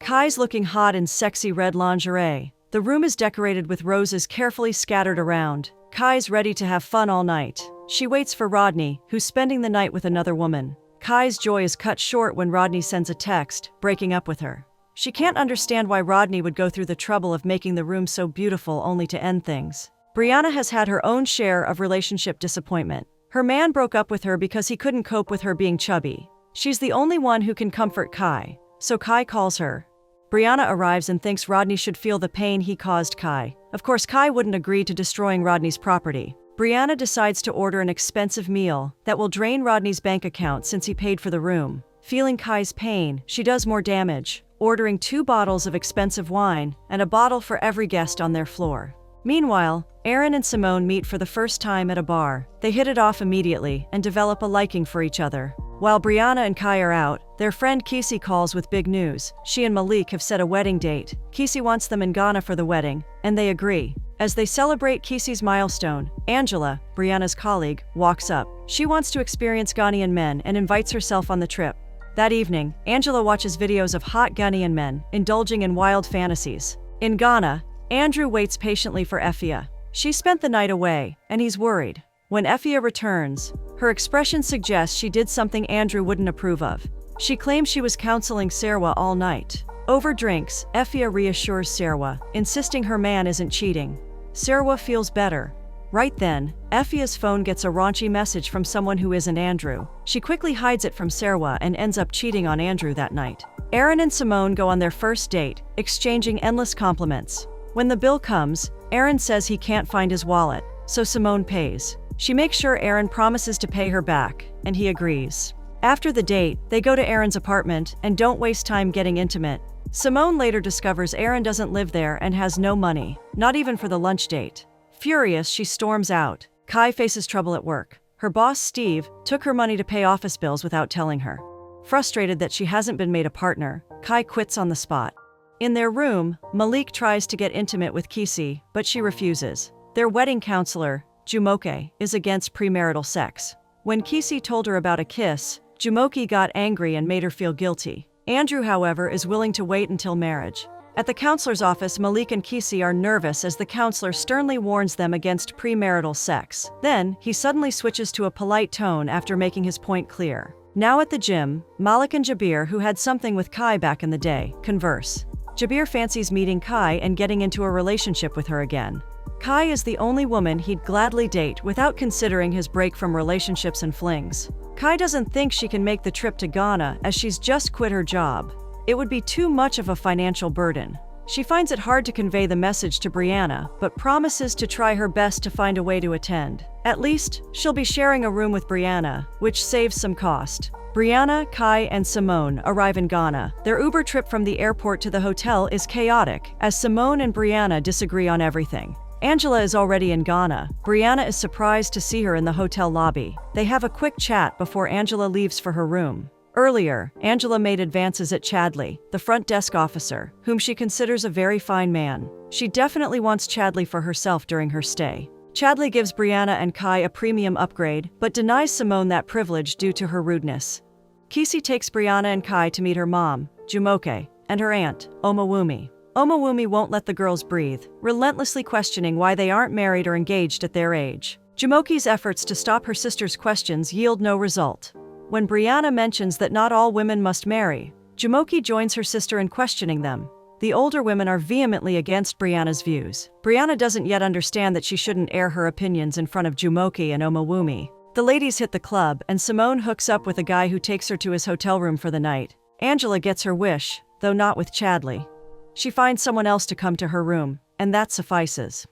Kai's looking hot in sexy red lingerie. The room is decorated with roses carefully scattered around. Kai's ready to have fun all night. She waits for Rodney, who's spending the night with another woman. Kai's joy is cut short when Rodney sends a text, breaking up with her. She can't understand why Rodney would go through the trouble of making the room so beautiful only to end things. Brianna has had her own share of relationship disappointment. Her man broke up with her because he couldn't cope with her being chubby. She's the only one who can comfort Kai, so Kai calls her. Brianna arrives and thinks Rodney should feel the pain he caused Kai. Of course, Kai wouldn't agree to destroying Rodney's property. Brianna decides to order an expensive meal that will drain Rodney's bank account since he paid for the room. Feeling Kai's pain, she does more damage, ordering 2 bottles of expensive wine and a bottle for every guest on their floor. Meanwhile, Aaron and Simone meet for the first time at a bar. They hit it off immediately and develop a liking for each other. While Brianna and Kai are out, their friend Kesey calls with big news. She and Malik have set a wedding date. Kesey wants them in Ghana for the wedding, and they agree. As they celebrate Kesey's milestone, Angela, Brianna's colleague, walks up. She wants to experience Ghanaian men and invites herself on the trip. That evening, Angela watches videos of hot Ghanaian men indulging in wild fantasies. In Ghana, Andrew waits patiently for Effia. She spent the night away, and he's worried. When Effia returns, her expression suggests she did something Andrew wouldn't approve of. She claims she was counseling Serwa all night. Over drinks, Effia reassures Serwa, insisting her man isn't cheating. Serwa feels better. Right then, Effia's phone gets a raunchy message from someone who isn't Andrew. She quickly hides it from Serwa and ends up cheating on Andrew that night. Aaron and Simone go on their first date, exchanging endless compliments. When the bill comes, Aaron says he can't find his wallet, so Simone pays. She makes sure Aaron promises to pay her back, and he agrees. After the date, they go to Aaron's apartment and don't waste time getting intimate. Simone later discovers Aaron doesn't live there and has no money, not even for the lunch date. Furious, she storms out. Kai faces trouble at work. Her boss, Steve, took her money to pay office bills without telling her. Frustrated that she hasn't been made a partner, Kai quits on the spot. In their room, Malik tries to get intimate with Kesey, but she refuses. Their wedding counselor, Jumoke, is against premarital sex. When Kesey told her about a kiss, Jumoke got angry and made her feel guilty. Andrew, however, is willing to wait until marriage. At the counselor's office, Malik and Kesey are nervous as the counselor sternly warns them against premarital sex. Then, he suddenly switches to a polite tone after making his point clear. Now at the gym, Malik and Jabir, who had something with Kai back in the day, converse. Jabir fancies meeting Kai and getting into a relationship with her again. Kai is the only woman he'd gladly date without considering his break from relationships and flings. Kai doesn't think she can make the trip to Ghana as she's just quit her job. It would be too much of a financial burden. She finds it hard to convey the message to Brianna, but promises to try her best to find a way to attend. At least, she'll be sharing a room with Brianna, which saves some cost. Brianna, Kai, and Simone arrive in Ghana. Their Uber trip from the airport to the hotel is chaotic, as Simone and Brianna disagree on everything. Angela is already in Ghana. Brianna is surprised to see her in the hotel lobby. They have a quick chat before Angela leaves for her room. Earlier, Angela made advances at Chadley, the front desk officer, whom she considers a very fine man. She definitely wants Chadley for herself during her stay. Chadley gives Brianna and Kai a premium upgrade, but denies Simone that privilege due to her rudeness. Kesey takes Brianna and Kai to meet her mom, Jumoke, and her aunt, Omawumi. Omawumi won't let the girls breathe, relentlessly questioning why they aren't married or engaged at their age. Jumoke's efforts to stop her sister's questions yield no result. When Brianna mentions that not all women must marry, Jumoke joins her sister in questioning them. The older women are vehemently against Brianna's views. Brianna doesn't yet understand that she shouldn't air her opinions in front of Jumoke and Omawumi. The ladies hit the club, and Simone hooks up with a guy who takes her to his hotel room for the night. Angela gets her wish, though not with Chadley. She finds someone else to come to her room, and that suffices.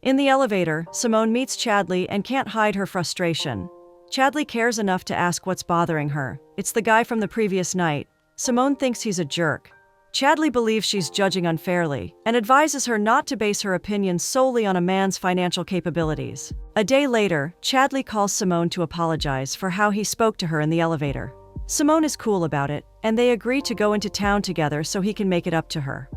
In the elevator, Simone meets Chadley and can't hide her frustration. Chadley cares enough to ask what's bothering her. It's the guy from the previous night. Simone thinks he's a jerk. Chadley believes she's judging unfairly, and advises her not to base her opinions solely on a man's financial capabilities. A day later, Chadley calls Simone to apologize for how he spoke to her in the elevator. Simone is cool about it, and they agree to go into town together so he can make it up to her.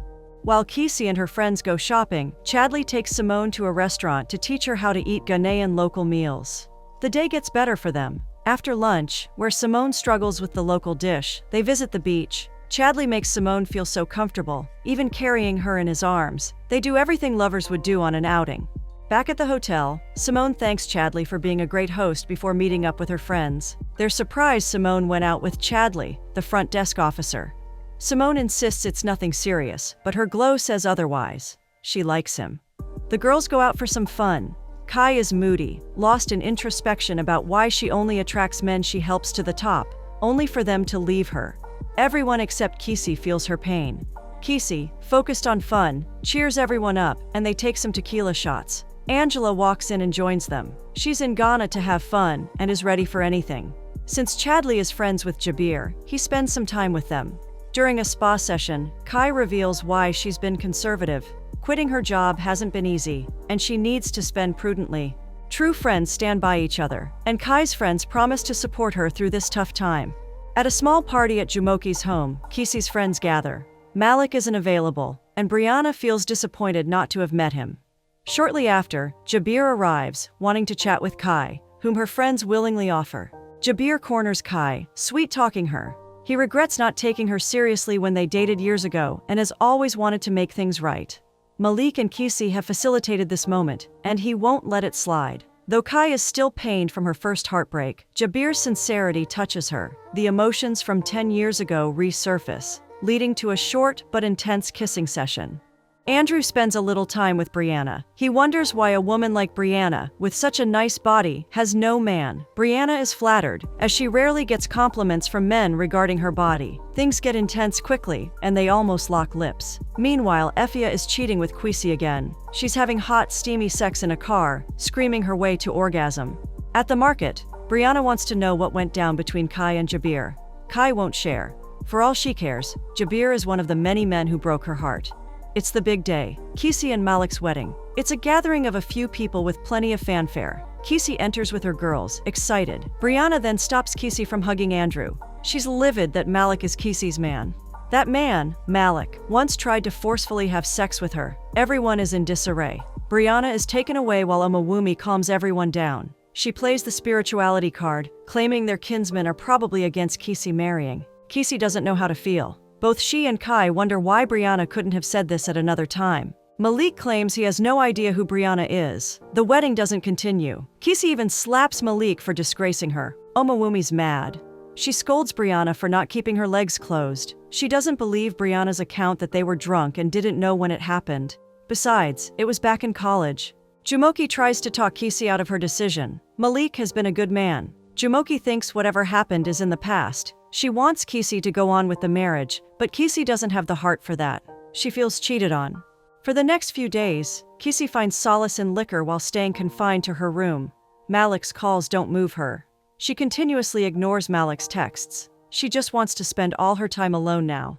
While Kesey and her friends go shopping, Chadley takes Simone to a restaurant to teach her how to eat Ghanaian local meals. The day gets better for them. After lunch, where Simone struggles with the local dish, they visit the beach. Chadley makes Simone feel so comfortable, even carrying her in his arms. They do everything lovers would do on an outing. Back at the hotel, Simone thanks Chadley for being a great host before meeting up with her friends. They're surprised Simone went out with Chadley, the front desk officer. Simone insists it's nothing serious, but her glow says otherwise. She likes him. The girls go out for some fun. Kai is moody, lost in introspection about why she only attracts men she helps to the top, only for them to leave her. Everyone except Kisi feels her pain. Kisi, focused on fun, cheers everyone up, and they take some tequila shots. Angela walks in and joins them. She's in Ghana to have fun and is ready for anything. Since Chadley is friends with Jabir, he spends some time with them. During a spa session, Kai reveals why she's been conservative. Quitting her job hasn't been easy, and she needs to spend prudently. True friends stand by each other, and Kai's friends promise to support her through this tough time. At a small party at Jumoke's home, Kisi's friends gather. Malik isn't available, and Brianna feels disappointed not to have met him. Shortly after, Jabir arrives, wanting to chat with Kai, whom her friends willingly offer. Jabir corners Kai, sweet-talking her. He regrets not taking her seriously when they dated years ago and has always wanted to make things right. Malik and Kisi have facilitated this moment, and he won't let it slide. Though Kai is still pained from her first heartbreak, Jabir's sincerity touches her. The emotions from 10 years ago resurface, leading to a short but intense kissing session. Andrew spends a little time with Brianna. He wonders why a woman like Brianna, with such a nice body, has no man. Brianna is flattered, as she rarely gets compliments from men regarding her body. Things get intense quickly, and they almost lock lips. Meanwhile, Effia is cheating with Kwesi again. She's having hot, steamy sex in a car, screaming her way to orgasm. At the market, Brianna wants to know what went down between Kai and Jabir. Kai won't share. For all she cares, Jabir is one of the many men who broke her heart. It's the big day, Kisi and Malik's wedding. It's a gathering of a few people with plenty of fanfare. Kisi enters with her girls, excited. Brianna then stops Kisi from hugging Andrew. She's livid that Malik is Kisi's man. That man, Malik, once tried to forcefully have sex with her. Everyone is in disarray. Brianna is taken away while Omawumi calms everyone down. She plays the spirituality card, claiming their kinsmen are probably against Kisi marrying. Kisi doesn't know how to feel. Both she and Kai wonder why Brianna couldn't have said this at another time. Malik claims he has no idea who Brianna is. The wedding doesn't continue. Kisi even slaps Malik for disgracing her. Omawumi's mad. She scolds Brianna for not keeping her legs closed. She doesn't believe Brianna's account that they were drunk and didn't know when it happened. Besides, it was back in college. Jumoke tries to talk Kisi out of her decision. Malik has been a good man. Jumoke thinks whatever happened is in the past. She wants Kisi to go on with the marriage, but Kisi doesn't have the heart for that. She feels cheated on. For the next few days, Kisi finds solace in liquor while staying confined to her room. Malik's calls don't move her. She continuously ignores Malik's texts. She just wants to spend all her time alone now.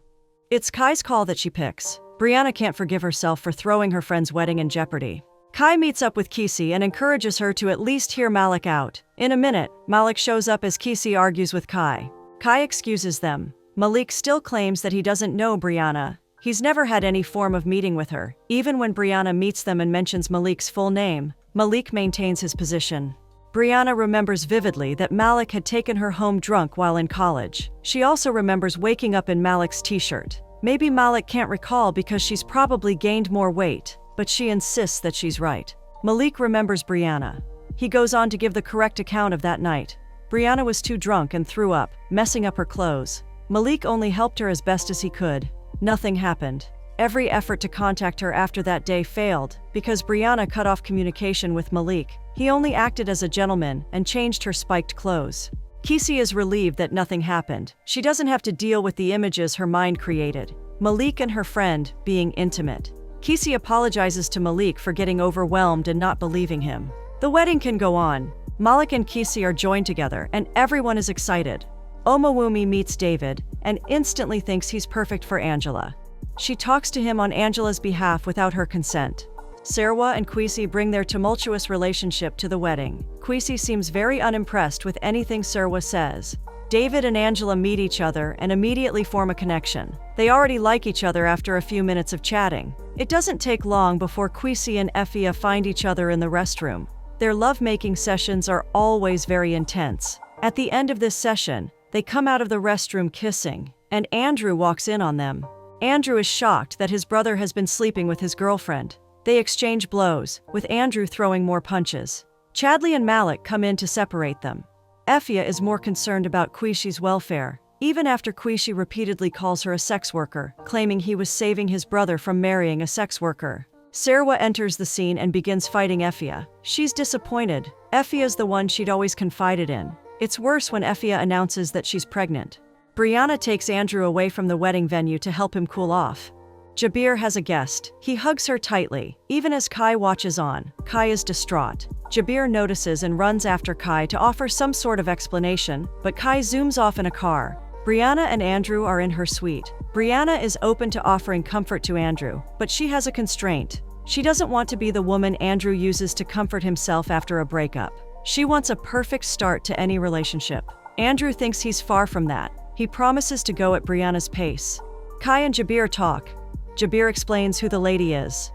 It's Kai's call that she picks. Brianna can't forgive herself for throwing her friend's wedding in jeopardy. Kai meets up with Kisi and encourages her to at least hear Malik out. In a minute, Malik shows up as Kisi argues with Kai. Kai excuses them. Malik still claims that he doesn't know Brianna. He's never had any form of meeting with her. Even when Brianna meets them and mentions Malik's full name, Malik maintains his position. Brianna remembers vividly that Malik had taken her home drunk while in college. She also remembers waking up in Malik's t-shirt. Maybe Malik can't recall because she's probably gained more weight, but she insists that she's right. Malik remembers Brianna. He goes on to give the correct account of that night. Brianna was too drunk and threw up, messing up her clothes. Malik only helped her as best as he could. Nothing happened. Every effort to contact her after that day failed, because Brianna cut off communication with Malik. He only acted as a gentleman and changed her spiked clothes. Kisi is relieved that nothing happened. She doesn't have to deal with the images her mind created. Malik and her friend being intimate. Kisi apologizes to Malik for getting overwhelmed and not believing him. The wedding can go on. Malik and Kisi are joined together, and everyone is excited. Omawumi meets David and instantly thinks he's perfect for Angela. She talks to him on Angela's behalf without her consent. Serwa and Kwesi bring their tumultuous relationship to the wedding. Kwesi seems very unimpressed with anything Serwa says. David and Angela meet each other and immediately form a connection. They already like each other after a few minutes of chatting. It doesn't take long before Kwesi and Effia find each other in the restroom. Their love-making sessions are always very intense. At the end of this session, they come out of the restroom kissing. and Andrew walks in on them. Andrew is shocked that his brother has been sleeping with his girlfriend. They exchange blows, with Andrew throwing more punches. Chadley and Malik come in to separate them. Effia is more concerned about Quishi's welfare, even after Quishi repeatedly calls her a sex worker, claiming he was saving his brother from marrying a sex worker. Serwa enters the scene and begins fighting Effia. She's disappointed. Effia's the one she'd always confided in. It's worse when Effia announces that she's pregnant. Brianna takes Andrew away from the wedding venue to help him cool off. Jabir has a guest. He hugs her tightly. Even as Kai watches on, Kai is distraught. Jabir notices and runs after Kai to offer some sort of explanation, but Kai zooms off in a car. Brianna and Andrew are in her suite. Brianna is open to offering comfort to Andrew, but she has a constraint. She doesn't want to be the woman Andrew uses to comfort himself after a breakup. She wants a perfect start to any relationship. Andrew thinks he's far from that. He promises to go at Brianna's pace. Kai and Jabir talk. Jabir explains who the lady is.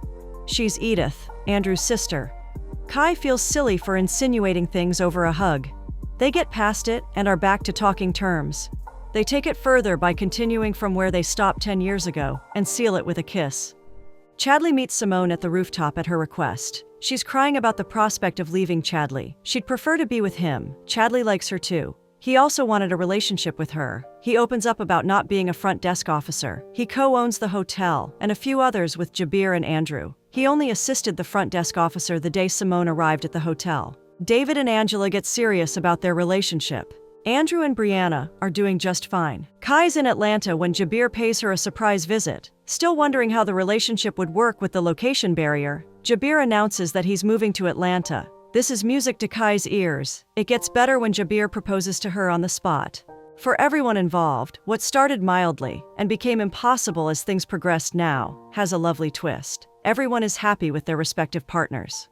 She's Edith, Andrew's sister. Kai feels silly for insinuating things over a hug. They get past it and are back to talking terms. They take it further by continuing from where they stopped 10 years ago and seal it with a kiss. Chadley meets Simone at the rooftop at her request. She's crying about the prospect of leaving Chadley. She'd prefer to be with him. Chadley likes her too. He also wanted a relationship with her. He opens up about not being a front desk officer. He co-owns the hotel, and a few others with Jabir and Andrew. He only assisted the front desk officer the day Simone arrived at the hotel. David and Angela get serious about their relationship. Andrew and Brianna are doing just fine. Kai's in Atlanta when Jabir pays her a surprise visit. Still wondering how the relationship would work with the location barrier, Jabir announces that he's moving to Atlanta. This is music to Kai's ears. It gets better when Jabir proposes to her on the spot. For everyone involved, what started mildly and became impossible as things progressed now has a lovely twist. Everyone is happy with their respective partners.